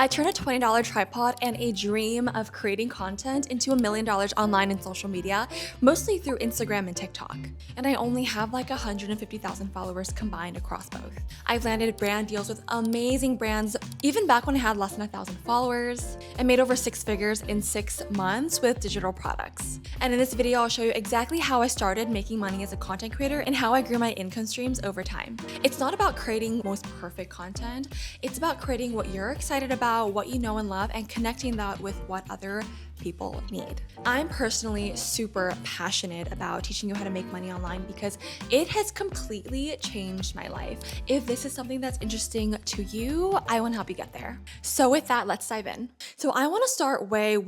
I turned a $20 tripod and a dream of creating content into $1 million online and social media, mostly through Instagram and TikTok. And I only have like 150,000 followers combined across both. I've landed brand deals with amazing brands, even back when I had less than 1,000 followers, and made over 6 figures in 6 months with digital products. And in this video, I'll show you exactly how I started making money as a content creator and how I grew my income streams over time. It's not about creating most perfect content, it's about creating what you're excited about, what you know and love, and connecting that with what other people need. I'm personally super passionate about teaching you how to make money online because it has completely changed my life. If this is something that's interesting to you, I want to help you get there. So with that, let's dive in. So I want to start way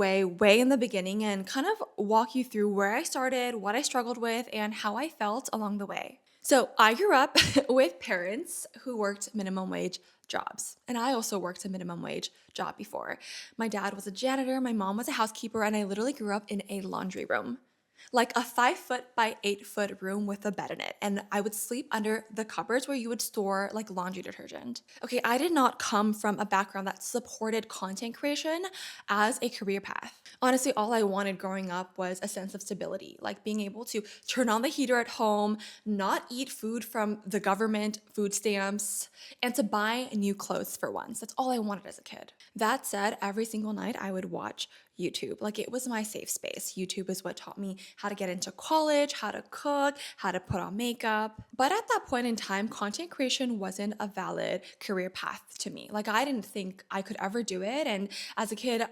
in the beginning and kind of walk you through where I started, what I struggled with, and how I felt along the way. So I grew up with parents who worked minimum wage jobs. And I also worked a minimum wage job before. My dad was a janitor, my mom was a housekeeper, and I literally grew up in a laundry room. Like a 5 foot by 8 foot room with a bed in it. And I would sleep under the cupboards where you would store like laundry detergent. Okay, I did not come from a background that supported content creation as a career path. Honestly, all I wanted growing up was a sense of stability, like being able to turn on the heater at home, not eat food from the government food stamps, and to buy new clothes for once. That's all I wanted as a kid. That said, every single night I would watch YouTube. Like it was my safe space. YouTube is what taught me how to get into college, how to cook, how to put on makeup. But at that point in time, content creation wasn't a valid career path to me. Like I didn't think I could ever do it. And as a kid,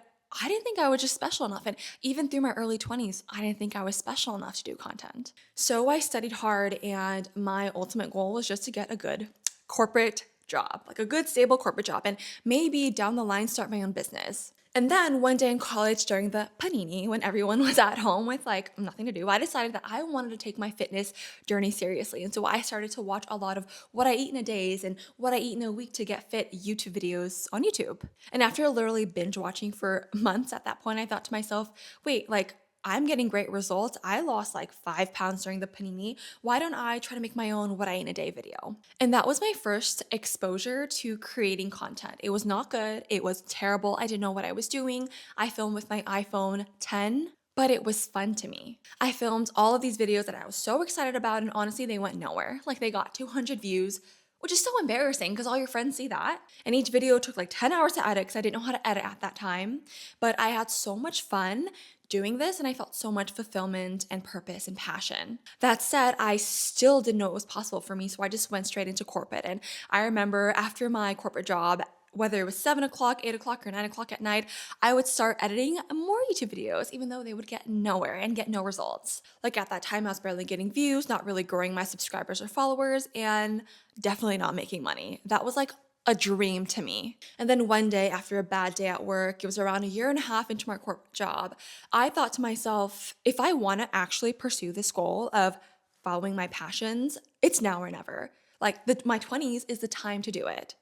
I didn't think I was just special enough. And even through my early 20s, I didn't think I was special enough to do content. So I studied hard, and my ultimate goal was just to get a good corporate job, like a good stable corporate job, and maybe down the line start my own business. And then one day in college during the panini, when everyone was at home with like nothing to do, I decided that I wanted to take my fitness journey seriously. And so I started to watch a lot of what I eat in a day and what I eat in a week to get fit YouTube videos on YouTube. And after literally binge watching for months at that point, I thought to myself, wait, like I'm getting great results. I lost like 5 pounds during the panini. Why don't I try to make my own what I eat in a day video? And that was my first exposure to creating content. It was not good. It was terrible. I didn't know what I was doing. I filmed with my iPhone 10. But it was fun to me. I filmed all of these videos that I was so excited about, and honestly, they went nowhere. Like they got 200 views, which is so embarrassing because all your friends see that. And each video took like 10 hours to edit because I didn't know how to edit at that time. But I had so much fun doing this, and I felt so much fulfillment and purpose and passion. That said, I still didn't know it was possible for me, so I just went straight into corporate. And I remember after my corporate job, whether it was 7 o'clock, 8 o'clock, or 9 o'clock at night, I would start editing more YouTube videos, even though they would get nowhere and get no results. Like at that time, I was barely getting views, not really growing my subscribers or followers, and definitely not making money. That was like a dream to me. And then one day after a bad day at work, it was around a year and a half into my corporate job, I thought to myself, if I want to actually pursue this goal of following my passions, it's now or never. Like my 20s is the time to do it.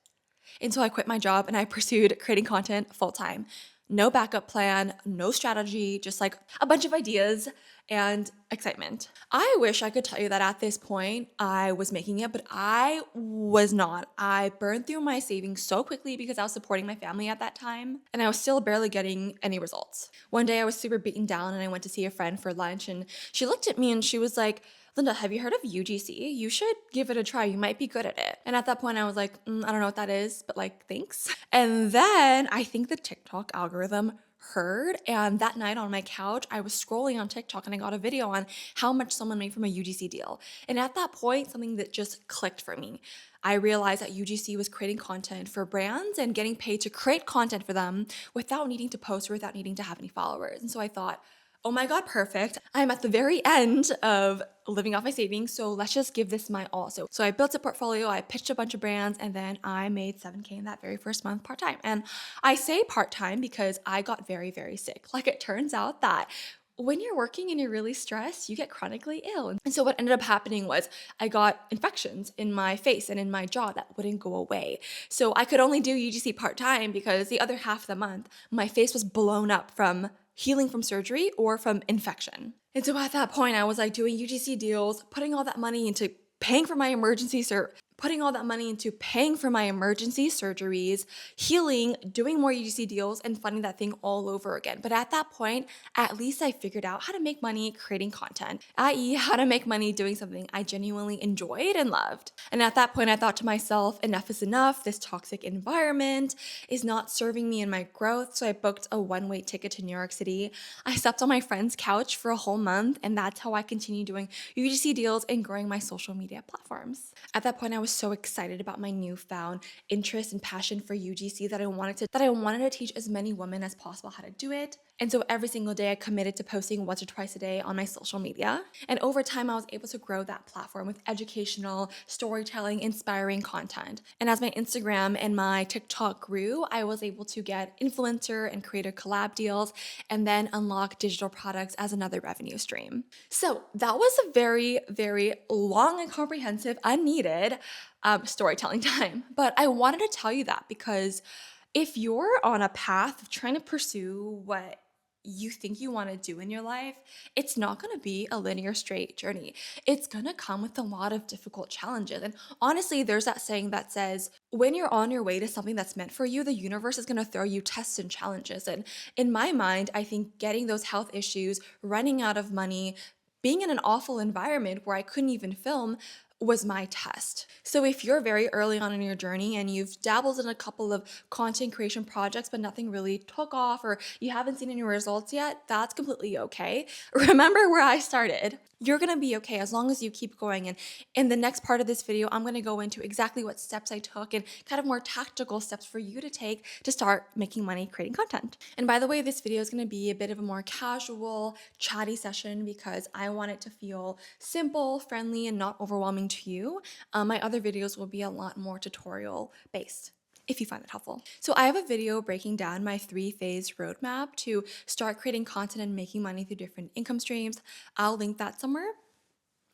And so I quit my job and I pursued creating content full time. No backup plan, no strategy, just like a bunch of ideas and excitement. I wish I could tell you that at this point I was making it, but I was not. I burned through my savings so quickly because I was supporting my family at that time, and I was still barely getting any results. One day I was super beaten down and I went to see a friend for lunch, and she looked at me and she was like, Linda, have you heard of UGC? You should give it a try. You might be good at it. And at that point, I was like, I don't know what that is, but like, thanks. And then I think the TikTok algorithm heard. And that night on my couch, I was scrolling on TikTok and I got a video on how much someone made from a UGC deal. And at that point, something that just clicked for me. I realized that UGC was creating content for brands and getting paid to create content for them without needing to post or without needing to have any followers. And so I thought, oh my God, perfect. I'm at the very end of living off my savings, so let's just give this my all. So I built a portfolio, I pitched a bunch of brands, and then I made 7K in that very first month part-time. And I say part-time because I got very sick. Like it turns out that when you're working and you're really stressed, you get chronically ill. And so what ended up happening was I got infections in my face and in my jaw that wouldn't go away. So I could only do UGC part-time because the other half of the month, my face was blown up from healing from surgery or from infection. And so at that point, I was like doing UGC deals, putting all that money into paying for my emergency putting all that money into paying for my emergency surgeries, healing, doing more UGC deals, and funding that thing all over again. But at that point, at least I figured out how to make money creating content, i.e., how to make money doing something I genuinely enjoyed and loved. And at that point, I thought to myself, enough is enough. This toxic environment is not serving me in my growth. So I booked a one-way ticket to New York City. I slept on my friend's couch for a whole month, and that's how I continued doing UGC deals and growing my social media platforms. At that point, I was so excited about my newfound interest and passion for UGC that I wanted to teach as many women as possible how to do it. And so every single day I committed to posting once or twice a day on my social media. And over time, I was able to grow that platform with educational, storytelling, inspiring content. And as my Instagram and my TikTok grew, I was able to get influencer and creator collab deals and then unlock digital products as another revenue stream. So that was a very, very long and comprehensive, unneeded storytelling time. But I wanted to tell you that because if you're on a path of trying to pursue what you think you want to do in your life, it's not going to be a linear straight journey. It's going to come with a lot of difficult challenges. And honestly, there's that saying that says, when you're on your way to something that's meant for you, the universe is going to throw you tests and challenges. And in my mind, I think getting those health issues, running out of money, being in an awful environment where I couldn't even film was my test. So if you're very early on in your journey and you've dabbled in a couple of content creation projects, but nothing really took off or you haven't seen any results yet, that's completely okay. Remember where I started. You're gonna be okay as long as you keep going. And in the next part of this video, I'm gonna go into exactly what steps I took and kind of more tactical steps for you to take to start making money creating content. And by the way, this video is gonna be a bit of a more casual, chatty session because I want it to feel simple, friendly, and not overwhelming to you. My other videos will be a lot more tutorial based, if you find it helpful. So I have a video breaking down my 3-phase roadmap to start creating content and making money through different income streams. I'll link that somewhere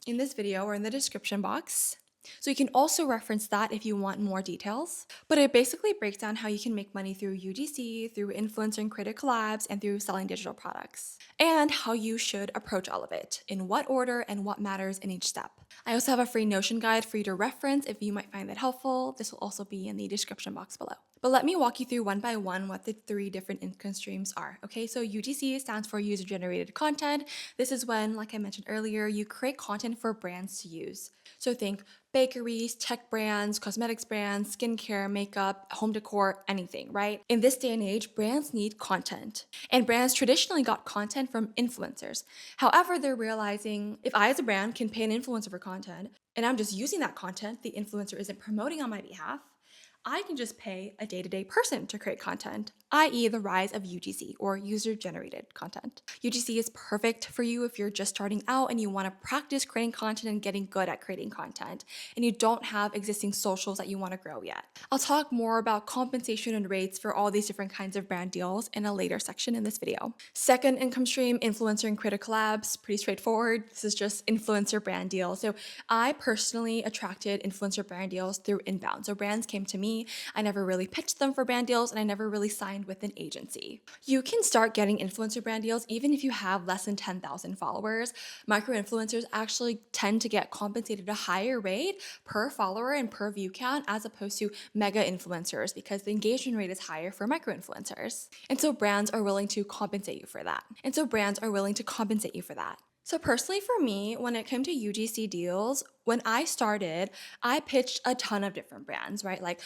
in this video or in the description box. So you can also reference that if you want more details. But it basically breaks down how you can make money through UGC, through influencer and creator collabs, and through selling digital products. And how you should approach all of it, in what order and what matters in each step. I also have a free Notion guide for you to reference if you might find that helpful. This will also be in the description box below. But let me walk you through one by one what the 3 different income streams are. Okay, so UGC stands for user generated content. This is when, like I mentioned earlier, you create content for brands to use. So think bakeries, tech brands, cosmetics brands, skincare, makeup, home decor, anything, right? In this day and age, brands need content. And brands traditionally got content from influencers. However, they're realizing if I as a brand can pay an influencer for content, and I'm just using that content the influencer isn't promoting on my behalf, I can just pay a day-to-day person to create content, i.e. the rise of UGC or user-generated content. UGC is perfect for you if you're just starting out and you want to practice creating content and getting good at creating content, and you don't have existing socials that you want to grow yet. I'll talk more about compensation and rates for all these different kinds of brand deals in a later section in this video. Second income stream, influencer and creator collabs, pretty straightforward. This is just influencer brand deals. So I personally attracted influencer brand deals through inbound. So brands came to me. I never really pitched them for brand deals and I never really signed with an agency. You can start getting influencer brand deals even if you have less than 10,000 followers. Micro influencers actually tend to get compensated a higher rate per follower and per view count as opposed to mega influencers because the engagement rate is higher for micro influencers. And so brands are willing to compensate you for that. So personally for me, when it came to UGC deals, when I started, I pitched a ton of different brands, right? Like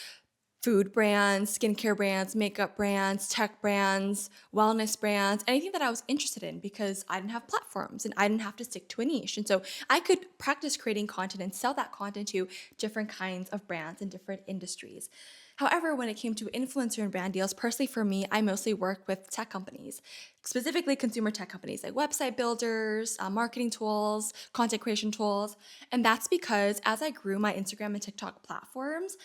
food brands, skincare brands, makeup brands, tech brands, wellness brands, anything that I was interested in because I didn't have platforms and I didn't have to stick to a niche. And so I could practice creating content and sell that content to different kinds of brands in different industries. However, when it came to influencer and brand deals, personally for me, I mostly worked with tech companies, specifically consumer tech companies like website builders, marketing tools, content creation tools. And that's because as I grew my Instagram and TikTok platforms,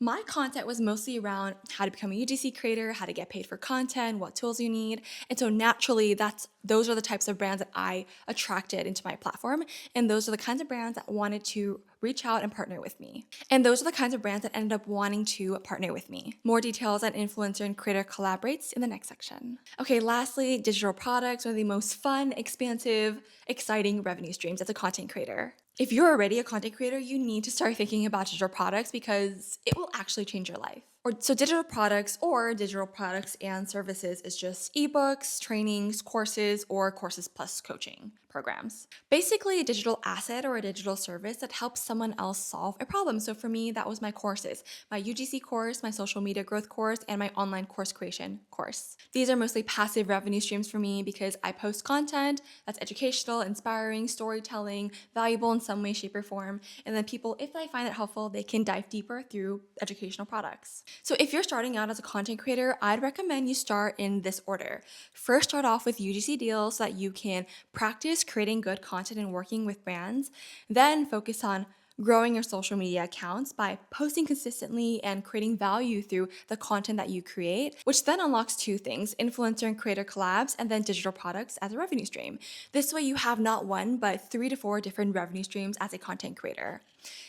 my content was mostly around how to become a UGC creator, how to get paid for content, what tools you need. And so naturally, those are the types of brands that I attracted into my platform. And those are the kinds of brands that wanted to reach out and partner with me. And those are the kinds of brands that ended up wanting to partner with me. More details on influencer and creator collaborates in the next section. Okay, lastly, digital products are the most fun, expansive, exciting revenue streams as a content creator. If you're already a content creator, you need to start thinking about digital products because it will actually change your life. Digital products or digital products and services is just ebooks, trainings, courses, or courses plus coaching programs. Basically, a digital asset or a digital service that helps someone else solve a problem. So for me, that was my courses, my UGC course, my social media growth course, and my online course creation course. These are mostly passive revenue streams for me because I post content that's educational, inspiring, storytelling, valuable in some way, shape, or form. And then people, if they find it helpful, they can dive deeper through educational products. So if you're starting out as a content creator, I'd recommend you start in this order. First, start off with UGC deals so that you can practice creating good content and working with brands. Then focus on growing your social media accounts by posting consistently and creating value through the content that you create, which then unlocks two things: influencer and creator collabs, and then digital products as a revenue stream. This way you have not one, but 3 to 4 different revenue streams as a content creator.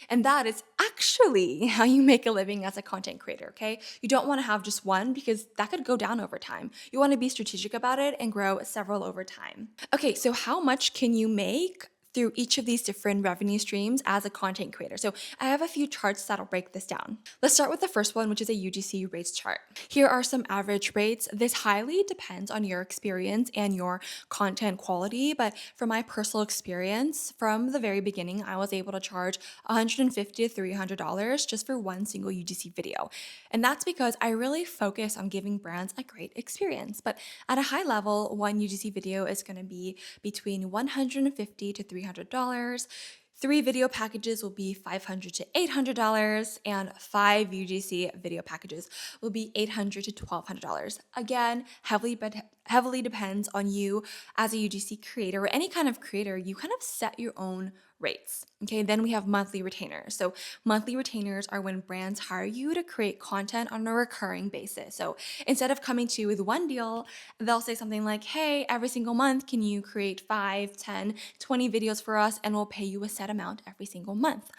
And that is actually how you make a living as a content creator, okay? You don't want to have just one because that could go down over time. You want to be strategic about it and grow several over time. Okay, so how much can you make through each of these different revenue streams as a content creator? So I have a few charts that'll break this down. Let's start with the first one, which is a UGC rates chart. Here are some average rates. This highly depends on your experience and your content quality, but from my personal experience, from the very beginning, I was able to charge $150 to $300 just for one single UGC video. And that's because I really focus on giving brands a great experience. But at a high level, one UGC video is going to be between $150 to $300. 3 video packages will be $500 to $800, and 5 UGC video packages will be $800 to $1,200. Again, heavily depends on you as a UGC creator or any kind of creator. You kind of set your own rates. Okay, then we have monthly retainers. So monthly retainers are when brands hire you to create content on a recurring basis. So instead of coming to you with one deal, they'll say something like, hey, every single month, can you create 5, 10, 20 videos for us, and we'll pay you a set amount every single month.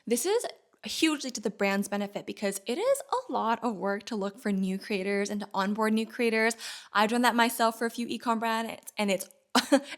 This is hugely to the brand's benefit because it is a lot of work to look for new creators and to onboard new creators. I've done that myself for a few e-com brands, and it's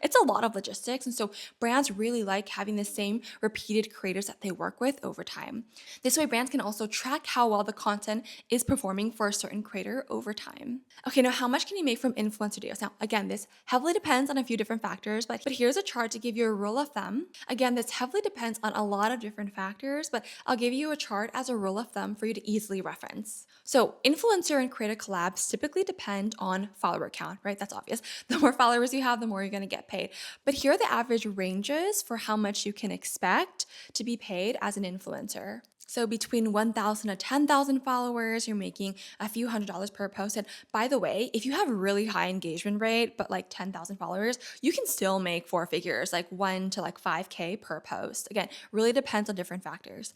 it's a lot of logistics. And so brands really like having the same repeated creators that they work with over time. This way, brands can also track how well the content is performing for a certain creator over time. Okay, now how much can you make from influencer deals? Now, again, this heavily depends on a few different factors, but here's a chart to give you a rule of thumb. Again, this heavily depends on a lot of different factors, but I'll give you a chart as a rule of thumb for you to easily reference. So influencer and creator collabs typically depend on follower count, right? That's obvious. The more followers you have, the more you're going to get paid. But here are the average ranges for how much you can expect to be paid as an influencer. So between 1,000 to 10,000 followers, you're making a few $100s per post. And by the way, if you have a really high engagement rate, but like 10,000 followers, you can still make 4 figures, like 1 to like 5K per post. Again, really depends on different factors.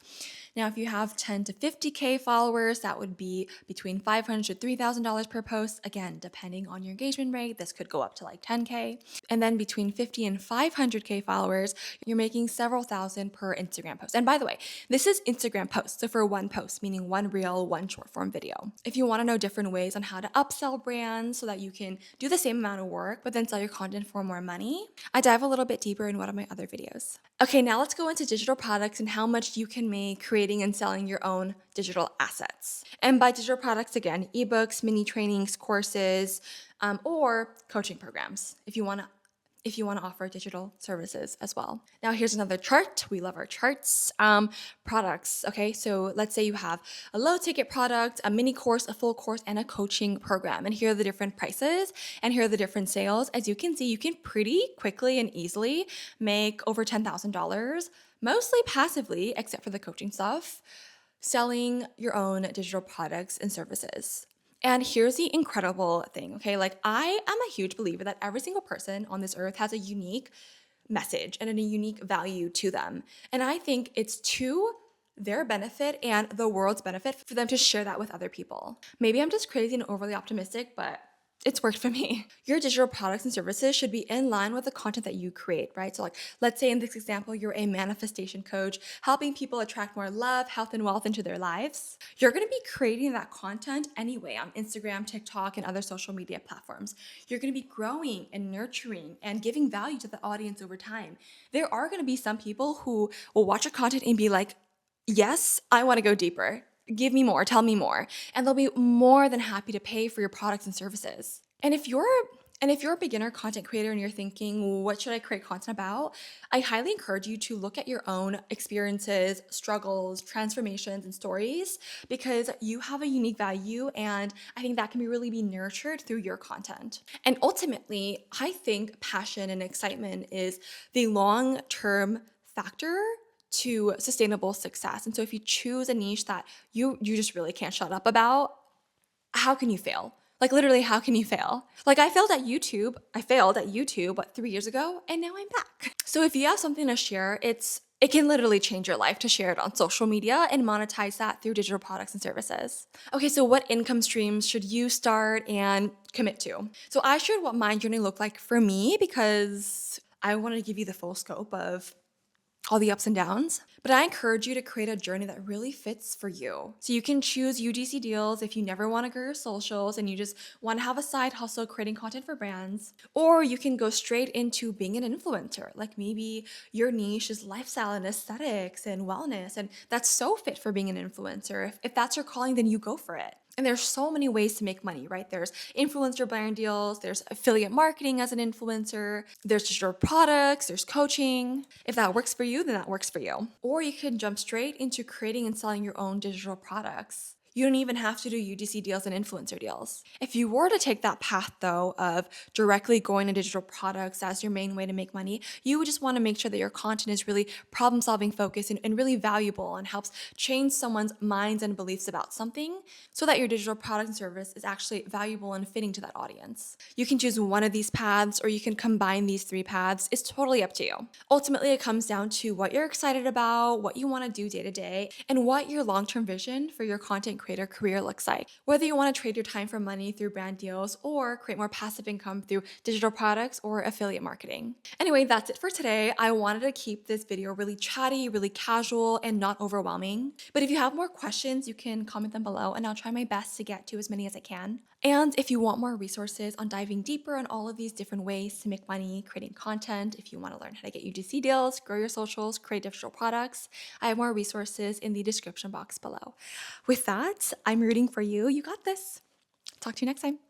Now, if you have 10 to 50K followers, that would be between $500 to $3,000 per post. Again, depending on your engagement rate, this could go up to like 10K. And then between 50 and 500K followers, you're making several thousand per Instagram post. And by the way, this is Instagram posts. So for one post, meaning one reel, one short form video. If you want to know different ways on how to upsell brands so that you can do the same amount of work, but then sell your content for more money, I dive a little bit deeper in one of my other videos. Okay, now let's go into digital products and how much you can make creating and selling your own digital assets. And by digital products, again, ebooks, mini trainings, courses, or coaching programs if you want to offer digital services as well. Now here's another chart. We love our charts. Products, okay? So let's say you have a low ticket product, a mini course, a full course, and a coaching program. And here are the different prices and here are the different sales. As you can see, you can pretty quickly and easily make over $10,000, mostly passively, except for the coaching stuff, selling your own digital products and services. And here's the incredible thing, okay? Like, I am a huge believer that every single person on this earth has a unique message and a unique value to them. And I think it's to their benefit and the world's benefit for them to share that with other people. Maybe I'm just crazy and overly optimistic, but it's worked for me. Your digital products and services should be in line with the content that you create, right? So, like, let's say in this example, you're a manifestation coach helping people attract more love, health, and wealth into their lives. You're gonna be creating that content anyway on Instagram, TikTok, and other social media platforms. You're gonna be growing and nurturing and giving value to the audience over time. There are gonna be some people who will watch your content and be like, yes, I wanna go deeper. Give me more, tell me more. And they'll be more than happy to pay for your products and services. And if you're a beginner content creator and you're thinking, what should I create content about? I highly encourage you to look at your own experiences, struggles, transformations, and stories because you have a unique value and I think that can really be nurtured through your content. And ultimately, I think passion and excitement is the long-term factor to sustainable success. And so if you choose a niche that you just really can't shut up about, how can you fail? Like literally, how can you fail? Like I failed at YouTube. I failed at YouTube, what, 3 years ago, and now I'm back. So if you have something to share, it can literally change your life to share it on social media and monetize that through digital products and services. Okay, so what income streams should you start and commit to? So I shared what my journey looked like for me because I wanted to give you the full scope of all the ups and downs. But I encourage you to create a journey that really fits for you. So you can choose UGC deals if you never want to grow your socials and you just want to have a side hustle creating content for brands. Or you can go straight into being an influencer. Like maybe your niche is lifestyle and aesthetics and wellness, and that's so fit for being an influencer. If that's your calling, then you go for it. And there's so many ways to make money, right? There's influencer brand deals, there's affiliate marketing as an influencer, there's digital products, there's coaching. If that works for you, then that works for you. Or you can jump straight into creating and selling your own digital products. You don't even have to do UGC deals and influencer deals. If you were to take that path though of directly going to digital products as your main way to make money, you would just want to make sure that your content is really problem solving focused and really valuable and helps change someone's minds and beliefs about something so that your digital product and service is actually valuable and fitting to that audience. You can choose one of these paths or you can combine these three paths. It's totally up to you. Ultimately, it comes down to what you're excited about, what you want to do day to day, and what your long-term vision for your content creator career looks like. Whether you want to trade your time for money through brand deals or create more passive income through digital products or affiliate marketing. Anyway, that's it for today. I wanted to keep this video really chatty, really casual, and not overwhelming. But if you have more questions, you can comment them below and I'll try my best to get to as many as I can. And if you want more resources on diving deeper on all of these different ways to make money creating content, if you want to learn how to get UGC deals, grow your socials, create digital products, I have more resources in the description box below. With that, I'm rooting for you. You got this. Talk to you next time.